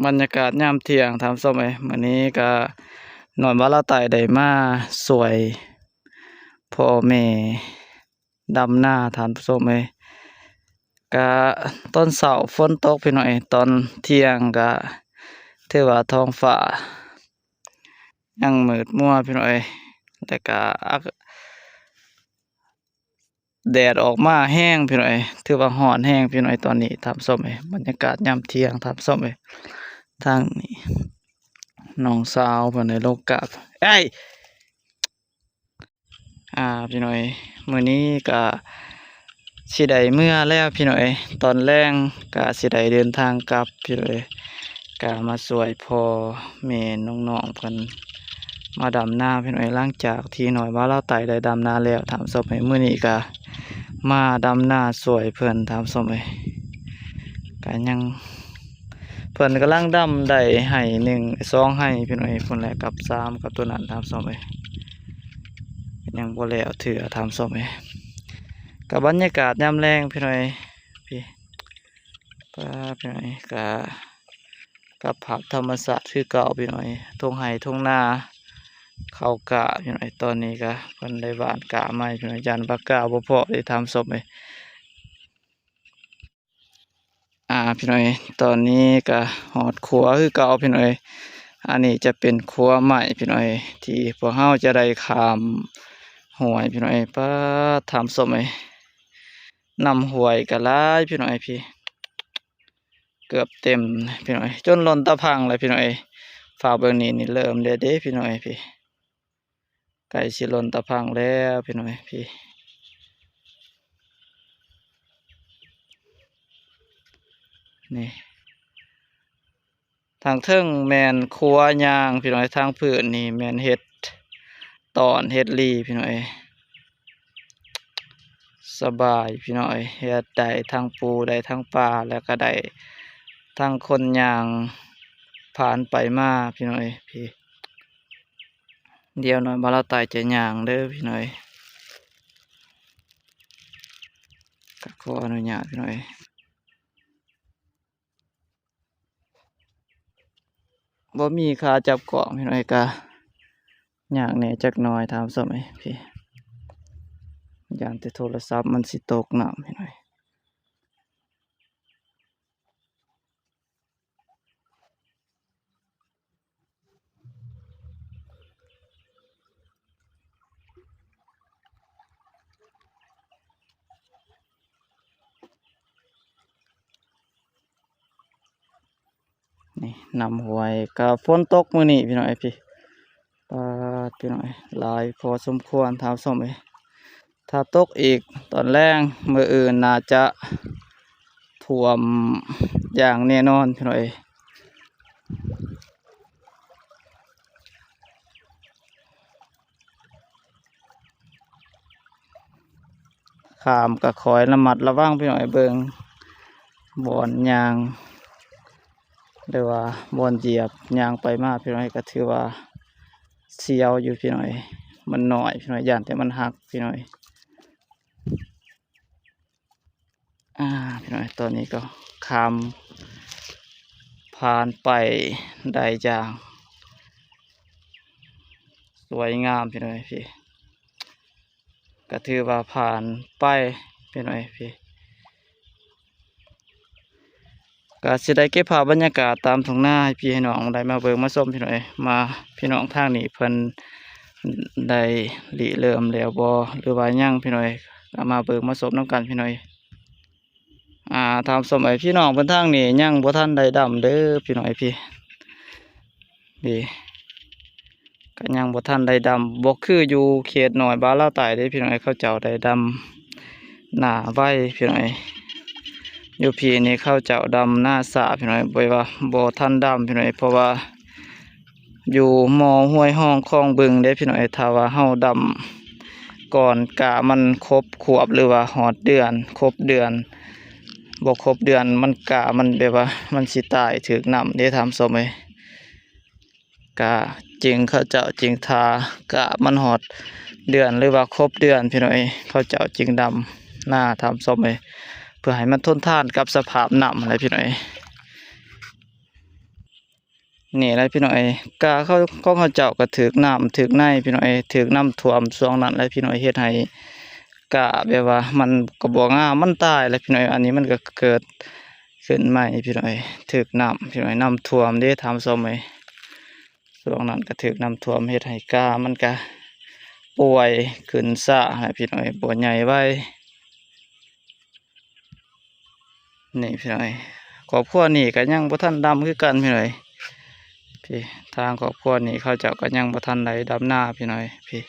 บรรยากาศยามเที่ยงทำส้มมื้อนี้ก็นอนว่าเราไต่ได้มาสวยพ่อแม่ดำหน้าทำส้มก็ตอนเช้าฝนตกไปหน่อยตอนเที่ยงก็ถือว่าท้องฟ้ายังมืดมัวพี่น้อยแต่ก็แดดออกมาแห้งพี่น้อยถือว่าร้อนแห้งพี่น้อยตอนนี้ทำส้มบรรยากาศยามเที่ยงทำส้มทางนี้น้องสาวเพิ่นได้ลงกราบพี่น้อยมื้อนี้ก็สิได้เมื่อแล้วพี่น้อยตอนแลงก็สิได้เดินทางกลับพี่น้อยก็มาสวยพ่อแม่น้องๆเพิ่นมาดำนาพี่น้อยหลังจากที่น้อยว่าเราไต่ได้ดำนาแล้วถามสมัยมื้อนี้ก็มาดำนาสวยเพิ่นถามสมัยก็ยังเพิ่นกำลังดำได้ให้1 2ให้พี่น้อยเพิ่นแลกับ3กับตัวนั้นถามสมัยยังบ่แล้วเถื่อถามสมัยกับบรรยากาศยามแลงพี่น้อยพี่พี่น้อยก็กับภาพธรรมชาติคือเก่าพี่น้อยทุ่งไร่ทุ่งนาเข้ากะพี่น้อยตอนนี้ก็เพิ่นได้หว่านกะใหม่พี่น้อยยันปากกาบ่พอได้ทำศพพี่น้อยตอนนี้ก็หอดครัวคือเก่าพี่น้อยอันนี้จะเป็นครัวใหม่พี่น้อยที่พวกเฮาจะได้ข้ามห้วยพี่น้อยป้าทำศพนำห้วยก็หลายพี่น้อยพี่เกือบเต็มพี่น้อยจนล้นตะพังเลยพี่น้อยฝาเบิ่งนี่เริ่มเด้พี่น้อยพี่ไก่สิล้นตะพังแล้วพี่น้อยพี่นี่ทางเทิงแมนครัวยางพี่น้อยทางพื้นนี่แมนเฮ็ดตอนเฮ็ดลีพี่น้อยสบายพี่น้อยเฮ็ดได้ทั้งปูได้ทั้งปลาแล้วก็ได้ทั้งคนยางผ่านไปมาพี่น้อยพี่เดี๋ยวน้อยบาลาตายจะยางเด้อพี่น้อยก็ขออนุญาตพี่น้อยบ่มีค่าจับกล่องพี่น้อยก็ยางแหน่จักหน่อยถามสมัยพี่ย่านแต่โทรศัพท์มันสิตกน้ำพี่น้อยนี่นำหวยก็ฝนตกมื้อนี้พี่น้อยพี่พี่น้อยหลายพอสมควรถามสมัยถ้าตกอีกตอนแรกมื้ออื่นน่าจะท่วมอย่างแน่นอนพี่น้อยข้ามก็คอยระมัดระวังพี่น้อยเบิ่งบ่อนยางหรือว่าบ่อนเหยียบยางไปมาพี่น้อยก็ถือว่าเสียวอยู่พี่น้อยมันน้อยพี่น้อยย่านแต่มันหักพี่น้อยพี่น้อยตอนนี้ก็ข้ามผ่านไปได้อย่างสวยงามพี่น้อยพี่ก็ถือว่าผ่านไปพี่น้อยพี่ก็สิได้เก็บภาพบรรยากาศตามทุ่งนาให้พี่ให้น้องได้มาเบิ่งมาชมพี่น้อยมาพี่น้องทางนี้เพิ่นได้ริเริ่มแล้วบ่หรือว่ายังพี่น้อยก็มาเบิ่งมาชมนำกันพี่น้อยตามสมัยพี่น้องเพิ่นทางนี้ยังบ่ทันได้ดำเด้อพี่น้อยพี่ก็ยังบ่ทันได้ดำบ่คืออยู่เขตน้อยบ้านลาวใต้เด้พี่น้อยเขาเจ้าได้ดำหน้าไว้พี่น้อยอยู่พี่นี่เขาเจ้าดำหน้าสาพี่น้อยบ่ทันดำพี่น้อยเพราะว่าอยู่มอห้วยห้องคลองบึงเด้พี่น้อยถ้าว่าเฮาดำก่อนกะมันครบขวบหรือว่าฮอดเดือนครบเดือนบ่ครบเดือนมันกะมันแบบว่ามันสิตายถึกน้ำได้ทำสมัยกะจึงเขาเจ้าจึงทากะมันฮอดเดือนหรือว่าครบเดือนพี่น้อยเขาเจ้าจึงดำหน้าทำสมัยเพื่อให้มันทนทานกับสภาพน้ำอะไรพี่น้อย นี่แหละพี่น้อยกาเขาของเขาเจ้าก็ถึกน้ำถึกในพี่น้อยถึกน้ำท่วมช่วงนั้นแหละพี่น้อยเฮ็ดให้กะแบบว่ามันก็บ่งามมันตายแล้วพี่น้อยอันนี้มันก็เกิดขึ้นใหม่พี่น้อยถึกน้ำพี่น้อยน้ำท่วมเด้ถามซ้ำไหมช่วงนั้นก็ถึกน้ำท่วมเฮ็ดให้กามันก็ป่วยขึ้นซ่าให้พี่น้อยบ่ใหญ่ไว้นี่พี่น้อยครอบครัวนี่ก็ยังบ่ทันดำคือกันพี่น้อยพี่ทางครอบครัวนี่เขาเจ้าก็ยังบ่ทันได้ดำนาพี่น้อยพี่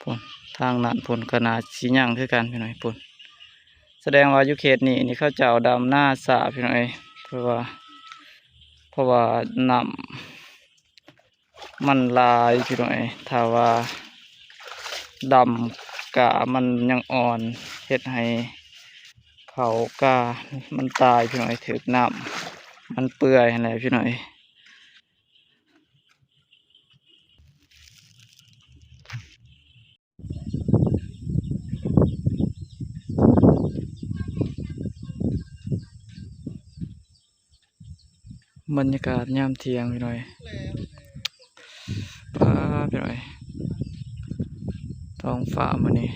พุ่นทางนั้นพุ่นก็น่าสิยังคือกันพี่น้อยพุ่นแสดงว่าอยู่เขตนี่เขาเจ้าดำนาสาพี่น้อยเพราะว่าน้ำมันหลายพี่น้อยถ้าว่าดำกะมันยังอ่อนเฮ็ดให้เขากามันตายพี่น้อยถึกน้ำมันเปื่อยอะไรพี่น้อยบรรยากาศยามเที่ยงพี่น้อยป้าพี่น้อยท้องฟ้ามื้อนี้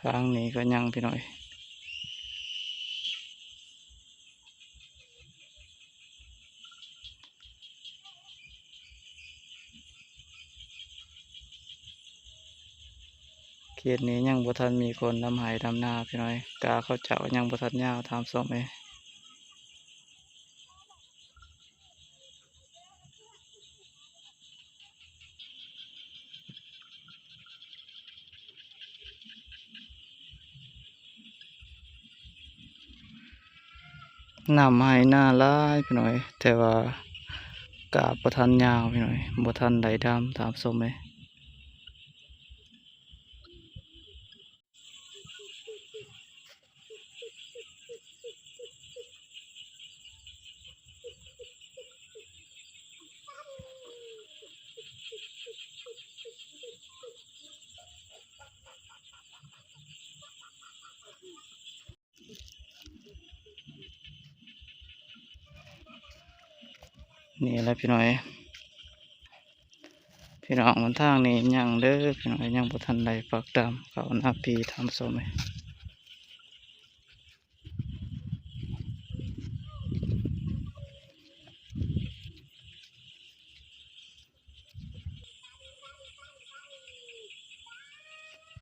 ทางนี้ก็ยังพี่น้อยเขตนี้ยังบ่ทันมีคนดำไห้ดำนาพี่น้อยกาเขาเจ้ายังบ่ทันยาวถามส้มเอ้น้ำให้หน้าหลายพี่น้อยแต่ว่ากาบ่ทันยาวพี่น้อยบ่ทันได้ดำถามส้มเอ้นี่แหละพี่น้อยพี่น้องมันทางนี้ยังเด้อพี่น้อยยังบ่ทันได้ปักดำเขาหน้าปีถามส้มเอ้